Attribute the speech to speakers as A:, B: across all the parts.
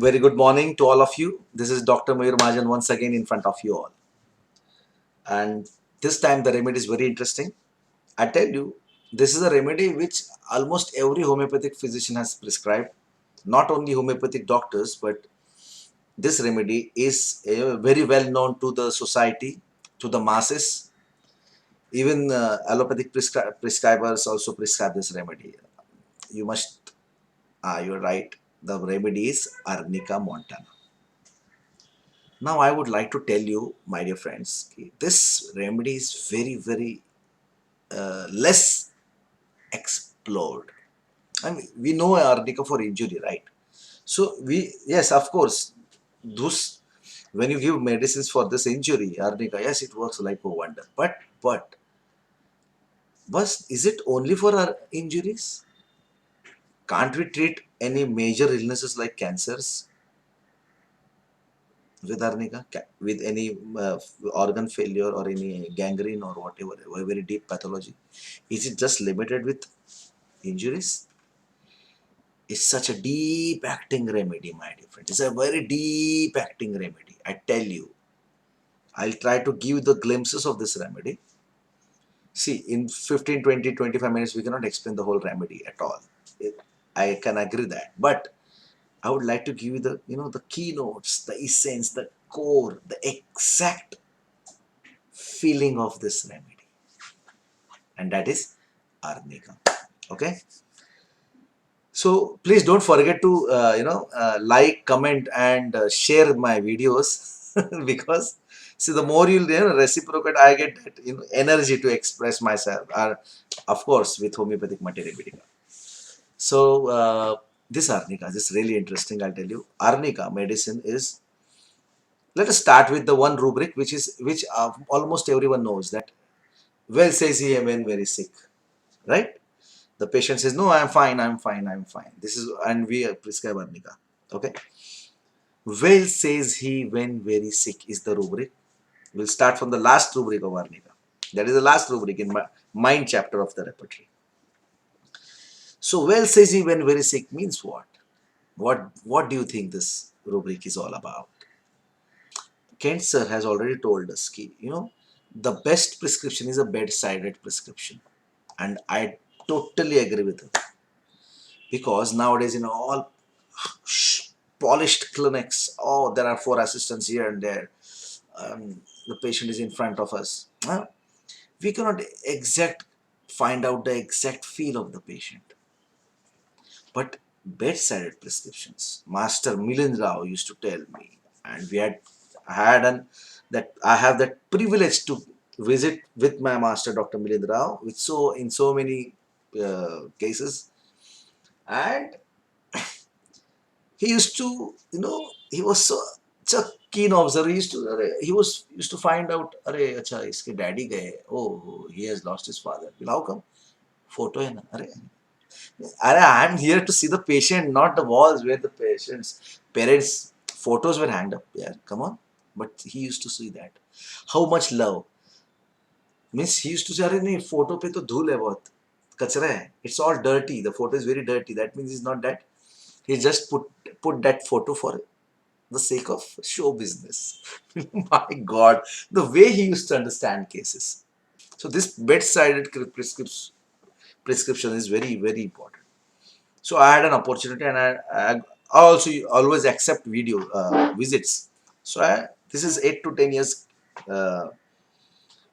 A: Very good morning to all of you. This is Dr. Mayur Majan once again in front of you all. And this time the remedy is very interesting. I tell you, this is a remedy which almost every homeopathic physician has prescribed. Not only homeopathic doctors, but this remedy is very well known to the society, to the masses. Even allopathic prescribers also prescribe this remedy. You must, you're right. The remedy is Arnica montana. Now, I would like to tell you, my dear friends, this remedy is very less explored. I mean, we know arnica for injury, right? So yes, of course, those when you give medicines for this injury, arnica, yes, it works like a wonder. But is it only for our injuries? Can't we treat any major illnesses like cancers with arnica, with any organ failure or any gangrene or whatever, a very deep pathology? Is it just limited with injuries? It's such a deep acting remedy, my dear friend. It's a very deep acting remedy. I tell you, I'll try to give the glimpses of this remedy. See, in 15, 20, 25 minutes, we cannot explain the whole remedy at all. I can agree that. But I would like to give you the, the keynotes, the essence, the core, the exact feeling of this remedy, and that is arnica. Okay, so please don't forget to like, comment, and share my videos because see, the more you'll reciprocate, I get that energy to express myself, of course, with homeopathic materia medica. So this arnica, this is really interesting. I'll tell you, arnica medicine is, let us start with the one rubric which almost everyone knows, that well says he when very sick, right? The patient says, no, I'm fine, I'm fine, I'm fine. This is, and we prescribe arnica. Okay. Well says he when very sick is the rubric. We'll start from the last rubric of arnica. That is the last rubric in my mind chapter of the repertory. So well says he when very sick means what? What do you think this rubric is all about? Kent sir has already told us, the best prescription is a bedside prescription. And I totally agree with him. Because nowadays, all polished clinics, oh, there are four assistants here and there. The patient is in front of us. We cannot find out the exact feel of the patient. But bedside prescriptions, Master Milind Rao used to tell me, and we had an that I have that privilege to visit with my master, Dr. Milind Rao, with in so many cases, and he used to, he was such a keen observer. He used to find out, अरे अच्छा इसके daddy गए, oh, he has lost his father. How come? Photo है ना, अरे I'm here to see the patient, not the walls where the parents photos were hanged up. Yeah, come on. But he used to see that. How much love? Means he used to say, अरे नहीं photo पे तो धूल है बहुत, कचरा है. It's all dirty. The photo is very dirty. That means it's not that. He just put that photo for the sake of show business. My God, the way he used to understand cases. So this bedside prescription is very important. So I had an opportunity, and I also always accept video visits. So this is 8 to 10 years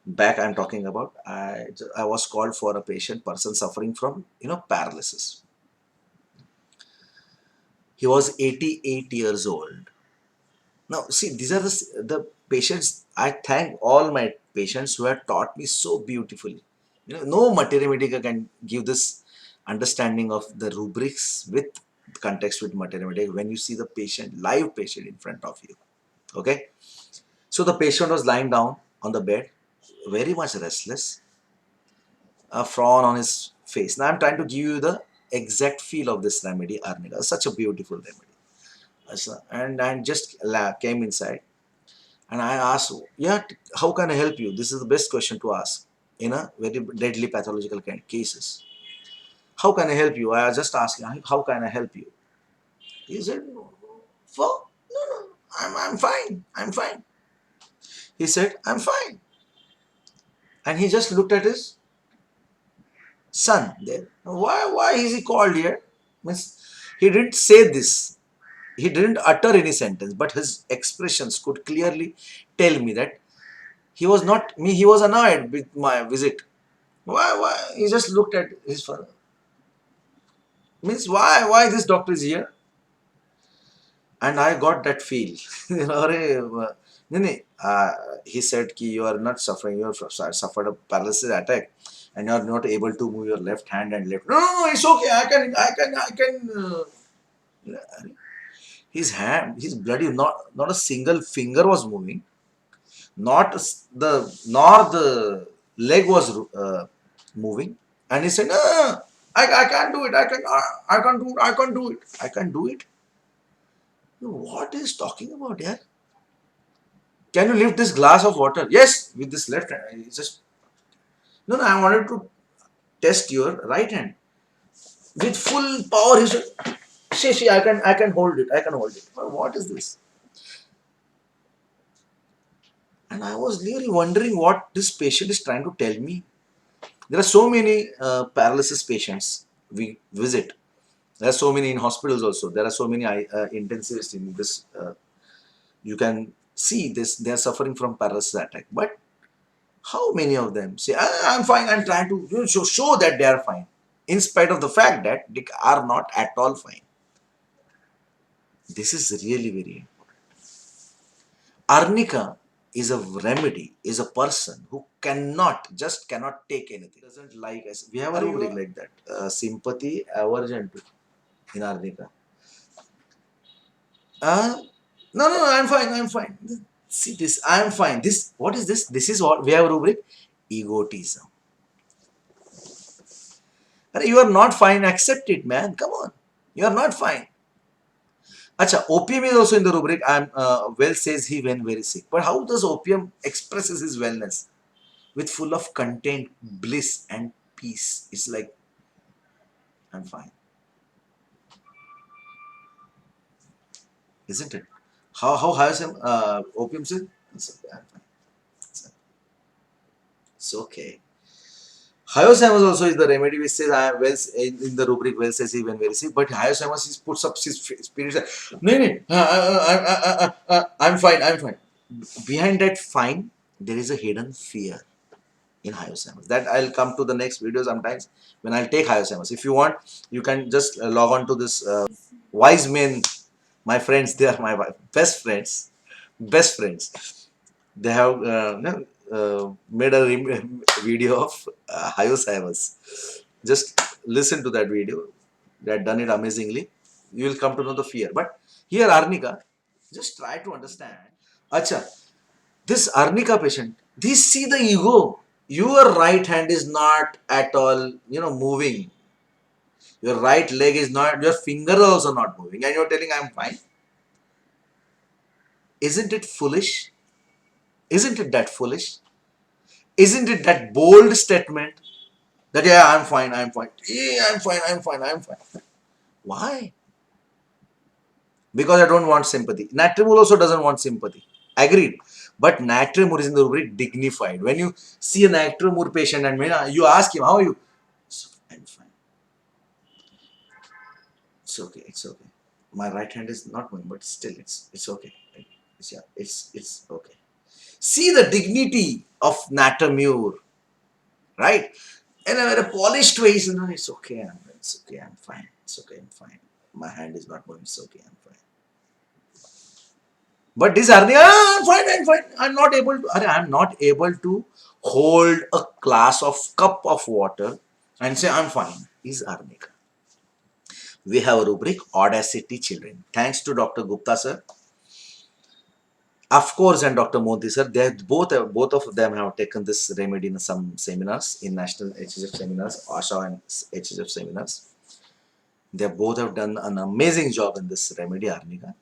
A: back I'm talking about. I was called for a person suffering from paralysis. He was 88 years old. Now, see, these are the patients. I thank all my patients who have taught me so beautifully. No materia medica can give this understanding of the rubrics with context with materia medica when you see the patient, live patient in front of you. Okay. So the patient was lying down on the bed, very much restless, a frown on his face. Now I'm trying to give you the exact feel of this remedy, Arnica. Such a beautiful remedy. And just came inside. And I asked, yeah, how can I help you? This is the best question to ask in a very deadly pathological kind of cases. How can I help you? I just asked, how can I help you? He said, For no, no, I'm fine. I'm fine. He said, I'm fine. And he just looked at his son there. Why is he called here? Means he didn't say this. He didn't utter any sentence, but his expressions could clearly tell me that he was not me. He was annoyed with my visit. Why? He just looked at his father. Means why this doctor is here? And I got that feel. अरे, नहीं, he said कि you are not suffering, you have suffered a paralysis attack and you are not able to move your left hand and left. No, it's okay. I can. His hand, his bloody, not a single finger was moving, nor the leg was moving, and he said, no, I can't do it. I can't do it. I can't do it. I can't do it. What is talking about here? Can you lift this glass of water? Yes, with this left hand. It's just no. I wanted to test your right hand with full power. He said, "See, I can hold it. I can hold it." But what is this? And I was really wondering what this patient is trying to tell me. There are so many paralysis patients we visit. There are so many in hospitals also. There are so many intensivists in this. You can see this. They are suffering from paralysis attack. But how many of them say, I'm fine, I'm trying to show that they are fine, in spite of the fact that they are not at all fine. This is really very. Arnica is a remedy, is a person who just cannot take anything. Doesn't like us. We have a rubric like that. Sympathy, aversion to in Arnica. No, I'm fine, I'm fine. See this, I'm fine. This, what is this? This is what we have a rubric. Egotism. You are not fine, accept it, man. Come on. You are not fine. Acha, opium is also in the rubric. I'm well says he when very sick. But how does opium expresses his wellness? With full of content, bliss and peace. It's like, I'm fine. Isn't it? How has him opium says? It's okay, I'm fine. It's okay. Hyosamus also is the remedy which says I am well in the rubric well says even very sick, but Hyosamus is puts up his spirit. No, I'm fine, I'm fine. Behind that fine, there is a hidden fear in Hyosamus. That I'll come to the next video sometimes when I'll take Hyosamus. If you want, you can just log on to this wise men, my friends. They are my best friends, best friends. They have made a video of Hyosamus. Just listen to that video. They had done it amazingly. You will come to know the fear. But here, Arnika, just try to understand. Acha, this Arnika patient, they see the ego. Your right hand is not at all, moving. Your right leg is not, your finger is also not moving. And you're telling I'm fine. Isn't it foolish? Isn't it that foolish? Isn't it that bold statement that, yeah, I'm fine, I'm fine. Yeah, I'm fine, I'm fine, I'm fine. Why? Because I don't want sympathy. Natrimul also doesn't want sympathy. Agreed. But Natrimur is in the rubric dignified. When you see a Natrimur patient and you ask him, how are you? I'm fine. It's okay, it's okay. My right hand is not moving, but still it's okay. It's okay. See the dignity of Natamur, right? And a polished way, it's okay, I'm fine. It's okay, I'm fine. My hand is not moving, it's okay, I'm fine. But this Arni, I'm fine, I'm fine. I'm not able to hold a cup of water and say I'm fine. Is Arnika. We have a rubric Audacity Children. Thanks to Dr. Gupta sir. Of course, and Dr. Modi sir, they both of them have taken this remedy in some seminars, in national HSF seminars, ASHA and HSF seminars. They both have done an amazing job in this remedy, Arnika.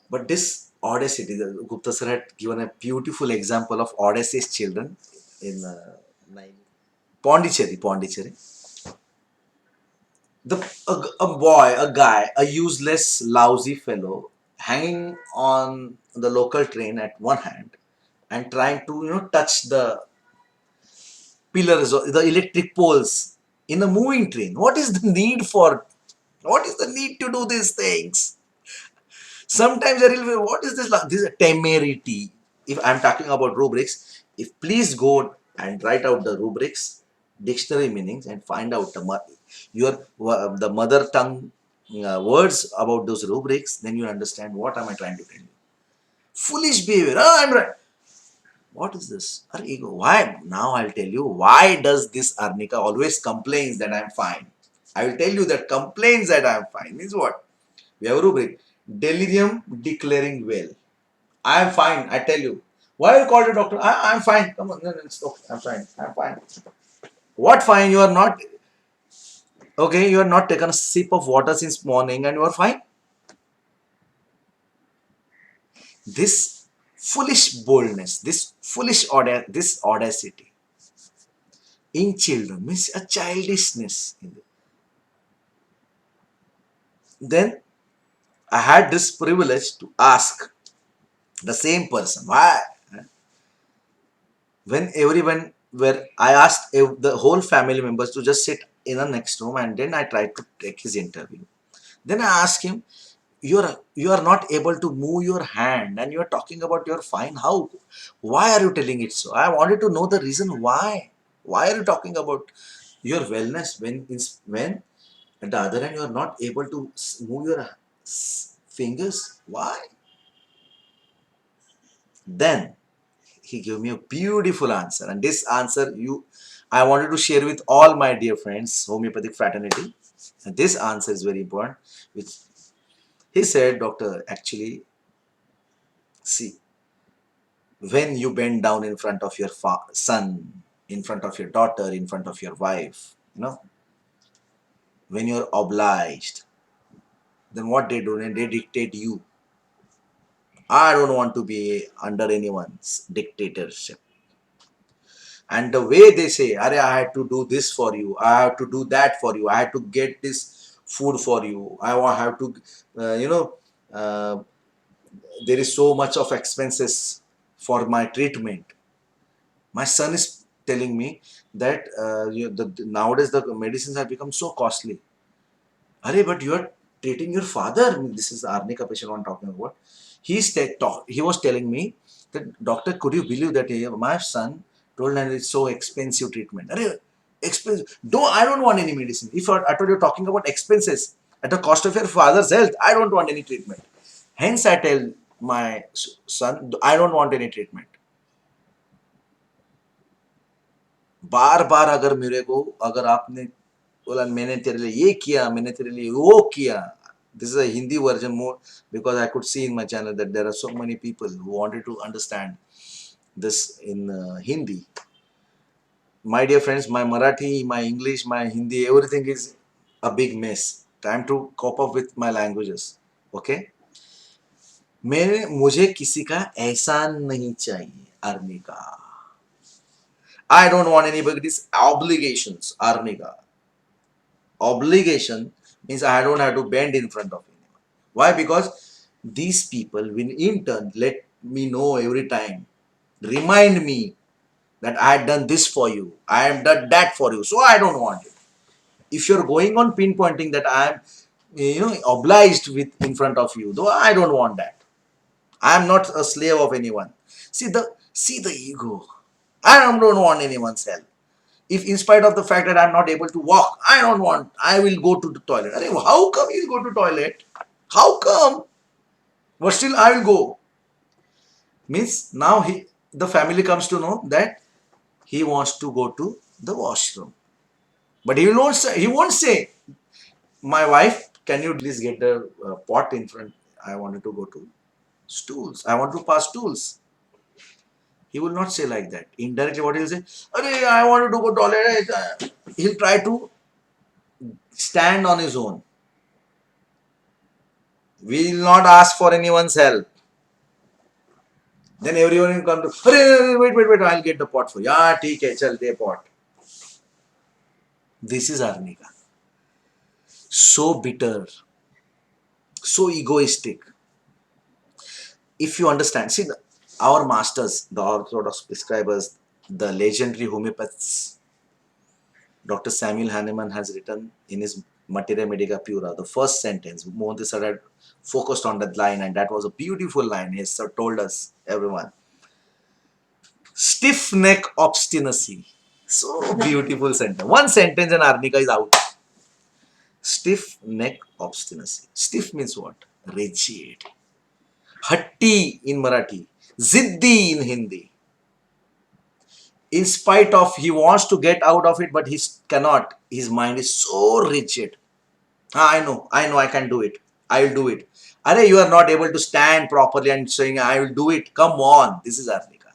A: But this audacity, Gupta sir had given a beautiful example of audacious children in Pondicherry. The a boy, a guy, a useless, lousy fellow, hanging on the local train at one hand and trying to touch the pillars or the electric poles in a moving train. What is the need for? What is the need to do these things? Sometimes I really, what is this? This is a temerity. If I'm talking about rubrics, if please go and write out the rubrics, dictionary meanings, and find out the mother tongue words about those rubrics, then you understand what am I trying to tell you. Foolish behavior. Ah, I'm right. What is this? Ego. Why? Now I'll tell you why does this Arnika always complains that I'm fine. I will tell you that complains that I'm fine means what? We have a rubric. Delirium declaring well. I am fine, I tell you. Why you called a doctor? I'm fine. Come on, no, no, it's okay. I'm fine. I'm fine. What fine? You are not okay. You are not taken a sip of water since morning and you are fine. This foolish boldness, this audacity in children means a childishness. Then I had this privilege to ask the same person why. When everyone where I asked the whole family members to just sit in the next room and then I tried to take his interview. Then I asked him, you are not able to move your hand and you are talking about you're fine. How? Why are you telling it so? I wanted to know the reason why. Why are you talking about your wellness when at the other end you are not able to move your fingers? Why? Then he gave me a beautiful answer, and this answer I wanted to share with all my dear friends, homeopathic fraternity. And this answer is very important. Which he said, doctor, actually, see, when you bend down in front of your son, in front of your daughter, in front of your wife, when you're obliged, then what they do, they dictate you. I don't want to be under anyone's dictatorship. And the way they say, Are, I had to do this for you, I have to do that for you, I had to get this food for you, have to, uh, there is so much of expenses for my treatment. My son is telling me that nowadays the medicines have become so costly. Are, but you are treating your father. I mean, this is the Arnica patient I'm talking about. He was telling me that, doctor, could you believe that my son told that it's so expensive treatment. Are, expensive. I don't want any medicine. If I told you talking about expenses at the cost of your father's health, I don't want any treatment. Hence, I tell my son, I don't want any treatment. बार बार अगर मेरे को अगर आपने बोला मैंने तेरे लिए ये किया मैंने तेरे लिए वो किया. This is a Hindi version more because I could see in my channel that there are so many people who wanted to understand this in Hindi. My dear friends, my Marathi, my English, my Hindi, everything is a big mess. Time to cope up with my languages. Okay? मुझे किसी का एहसान नहीं चाहिए अर्नी का. I don't want anybody's obligations, Arnika. Obligation means I don't have to bend in front of anyone. Why? Because these people will in turn let me know every time, remind me that I had done this for you, I have done that for you, so I don't want it. If you're going on pinpointing that I am, obliged with in front of you, though I don't want that. I am not a slave of anyone. See the ego. I don't want anyone's help. If in spite of the fact that I'm not able to walk, I will go to the toilet. How come you go to toilet? How come? But still I will go. Means now the family comes to know that he wants to go to the washroom. But he won't say, my wife, can you please get the pot in front? I wanted to go to stools. I want to pass stools. He will not say like that. Indirectly, what he'll say, I wanted to go toilet. He'll try to stand on his own. We will not ask for anyone's help. Then everyone will come to, wait, I'll get the pot for you. Yeah, ठीक है, चल दे pot. This is Arnika. so bitter, so egoistic. If you understand, see, our masters, the orthodox prescribers, the legendary homeopaths, Dr. Samuel Hahnemann has written in his Materia Medica Pura, the first sentence, Mohanty sir had focused on that line, and that was a beautiful line. He sir told us, everyone, stiff neck obstinacy. So beautiful sentence. One sentence and Arnika is out. Stiff neck obstinacy. Stiff means what? Rigid. Hatti in Marathi. Ziddi in Hindi. In spite of he wants to get out of it, but he cannot. His mind is so rigid. Ah, I know, I can do it. I will do it. Are you are not able to stand properly and saying, I will do it. Come on. This is Arnika.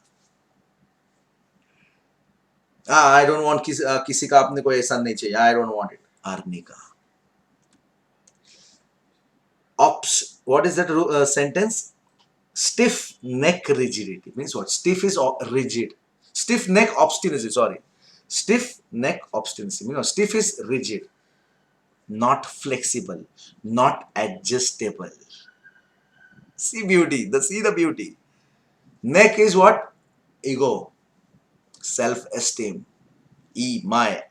A: I don't want किसी का अपने को ऐसा नहीं चाहिए. I don't want it. Arnika. What is that sentence? Stiff neck rigidity. Means what? Stiff is rigid. Stiff neck obstinacy. Sorry. Stiff neck obstinacy. Stiff is rigid. Not flexible. Not adjustable. See beauty. See the beauty. Neck is what? Ego. Self-esteem. My.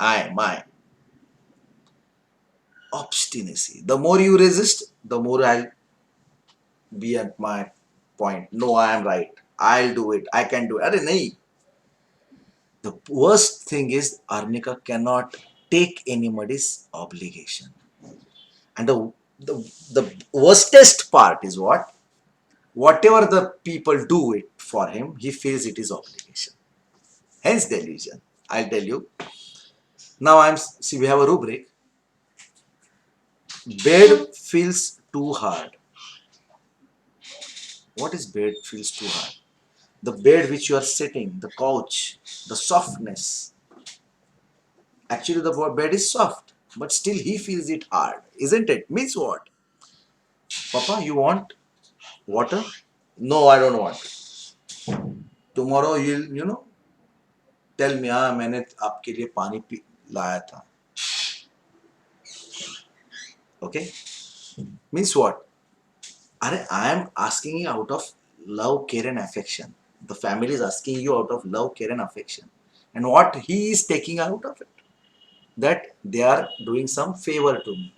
A: Obstinacy. The more you resist, the more I'll be at my point. No, I am right. I'll do it. I can do it. Arey nahi. The worst thing is Arnika cannot take anybody's obligation. And the worstest part is what? Whatever the people do it for him, he feels it is obligation. Hence delusion. I'll tell you. Now see, we have a rubric. Bed feels too hard. What is bed feels too hard? The bed which you are sitting, the couch, the softness. Actually, the bed is soft, but still he feels it hard, isn't it? Means what? Papa, you want water? No, I don't want. Tomorrow you'll tell me, हाँ मैंने आपके लिए पानी लाया था. Okay? Means what? I am asking you out of love, care and affection. The family is asking you out of love, care and affection. And what he is taking out of it? That they are doing some favor to me.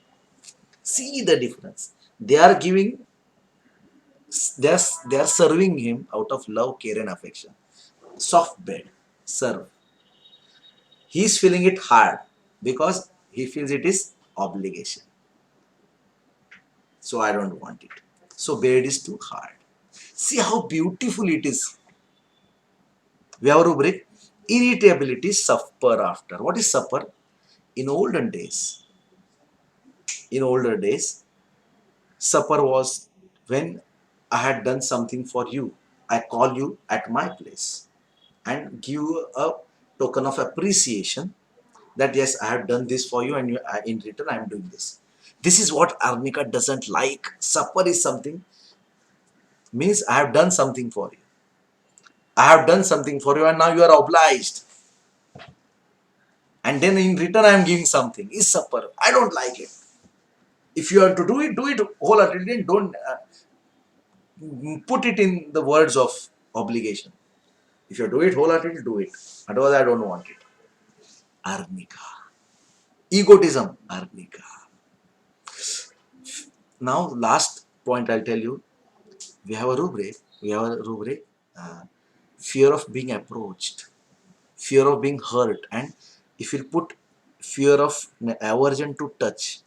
A: See the difference. They are giving, they are serving him out of love, care and affection. Soft bed, serve. He is feeling it hard because he feels it is obligation. So I don't want it. So bed is too hard. See how beautiful it is. We have a rubric. Irritability suffer after. What is suffer? In older days, supper was when I had done something for you. I call you at my place and give you a token of appreciation that yes, I have done this for you, and in return I am doing this. This is what Arnika doesn't like. Supper is something, means I have done something for you. I have done something for you and now you are obliged. And then in return I am giving something. Is supper. I don't like it. If you are to do it wholeheartedly. Don't put it in the words of obligation. If you do it wholeheartedly, do it. Otherwise, I don't want it. Arnika. Egotism. Arnika. Now, last point I'll tell you. We have a rubric. Fear of being approached. Fear of being hurt. And if you put fear of aversion to touch.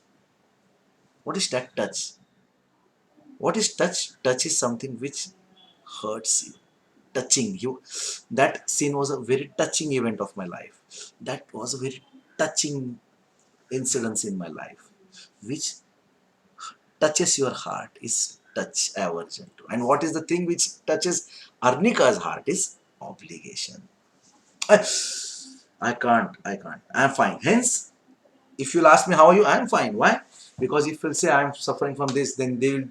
A: What is that touch? What is touch? Touch is something which hurts you. Touching you. That scene was a very touching event of my life. That was a very touching incident in my life, which touches your heart is touch aversion to. And what is the thing which touches Arnika's heart is obligation. I can't. I'm fine. Hence, if you'll ask me how are you, I'm fine. Why? Because if you'll say I'm suffering from this, then they will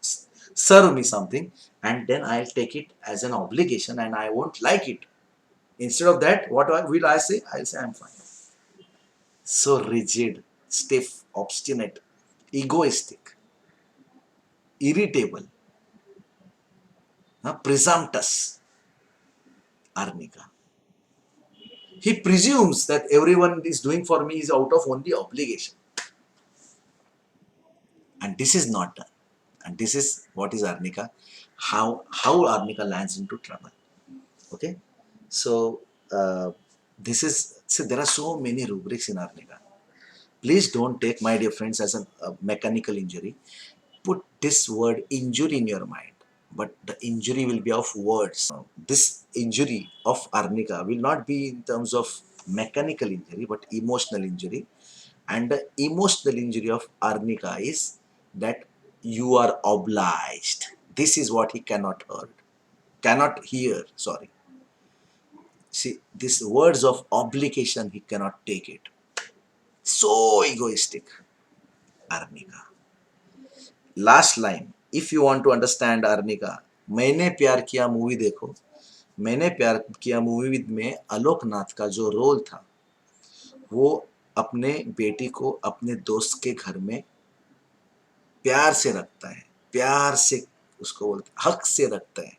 A: serve me something and then I'll take it as an obligation and I won't like it. Instead of that, what will I say? I'll say I'm fine. So rigid, stiff, obstinate. egoistic, irritable, presumptuous. Arnika. He presumes that everyone is doing for me is out of only obligation. And this is not done. And this is what is Arnika. How Arnika lands into trouble. Okay. So this is, see, there are so many rubrics in Arnika. Please don't take, my dear friends, as a mechanical injury. Put this word injury in your mind, but the injury will be of words. This injury of Arnika will not be in terms of mechanical injury, but emotional injury. And the emotional injury of Arnika is that you are obliged. This is what he cannot hear, sorry. See, these words of obligation, he cannot take it. So egoistic, Arnika. Last line, if you want to understand Arnika, मैंने प्यार किया movie देखो. मैंने प्यार किया movie में आलोक नाथ का जो रोल था, वो अपने बेटी को अपने दोस्त के घर में प्यार से रखता है, प्यार से उसको बोलते हक से रखता है.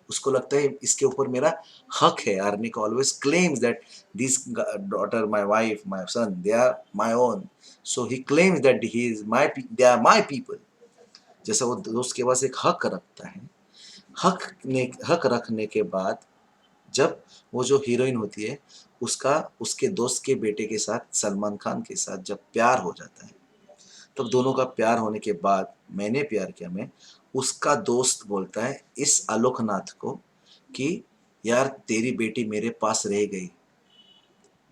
A: उसको लगता है इसके ऊपर मेरा हक है. Arnika always claims that this daughter, my wife, my son, they are my own. So he claims that they are my people. जैसा वो दोस्त के पास एक हक रखता है, हक रखने के बाद जब वो जो हीरोइन होती है, उसका उसके दोस्त के बेटे के साथ, सलमान खान के साथ जब प्यार हो जाता है, तब दोनों का प्यार होने के बाद मैंने प्यार किया में उसका दोस्त बोलता है इस आलोकनाथ को कि यार तेरी बेटी मेरे पास रह गई,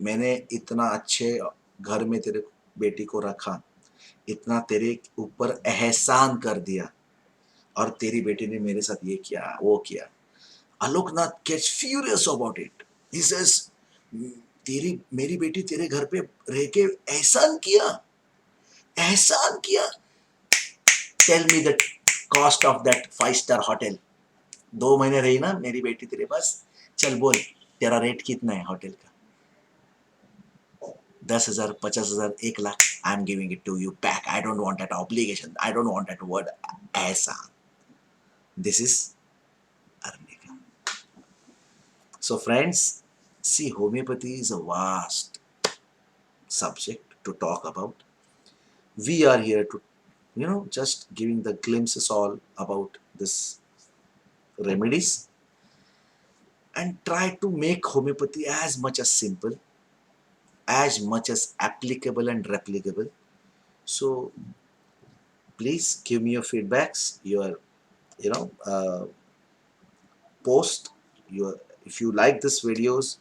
A: मैंने इतना अच्छे घर में तेरे बेटी को रखा, इतना तेरे ऊपर एहसान कर दिया, और तेरी बेटी ने मेरे साथ ये किया वो किया. Aloknath gets furious about it. He says, तेरी मेरी बेटी तेरे घर पे रह के एहसान किया. Tell me the cost of that 5-star hotel. 2 महीने रही ना मेरी बेटी तेरे पास, चल बोल तेरा रेट कितना है होटल का. 10,000, 50,000, 1 lakh. I am giving it to you back. I don't want that obligation. I don't want that word एहसान. This is Arnika. So friends, see, homeopathy is a vast subject to talk about. We are here to, just giving the glimpses all about this remedies, and try to make homeopathy as much as simple, as much as applicable and replicable. So please give me your feedbacks, your, post, your, if you like this videos,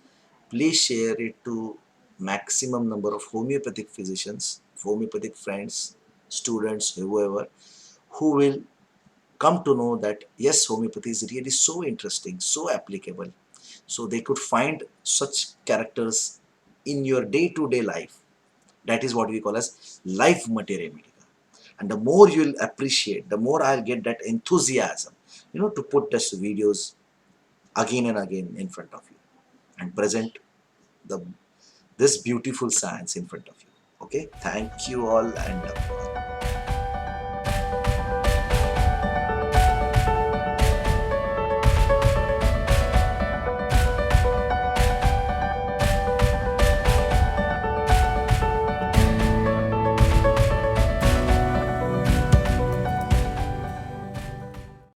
A: please share it to maximum number of homeopathic physicians, homeopathic friends, students, whoever, who will come to know that yes, homeopathy is really so interesting, so applicable. So they could find such characters in your day-to-day life. That is what we call as life materia medica. And the more you'll appreciate, the more I'll get that enthusiasm, to put these videos again and again in front of you and present the this beautiful science in front of you. Okay, thank you all, and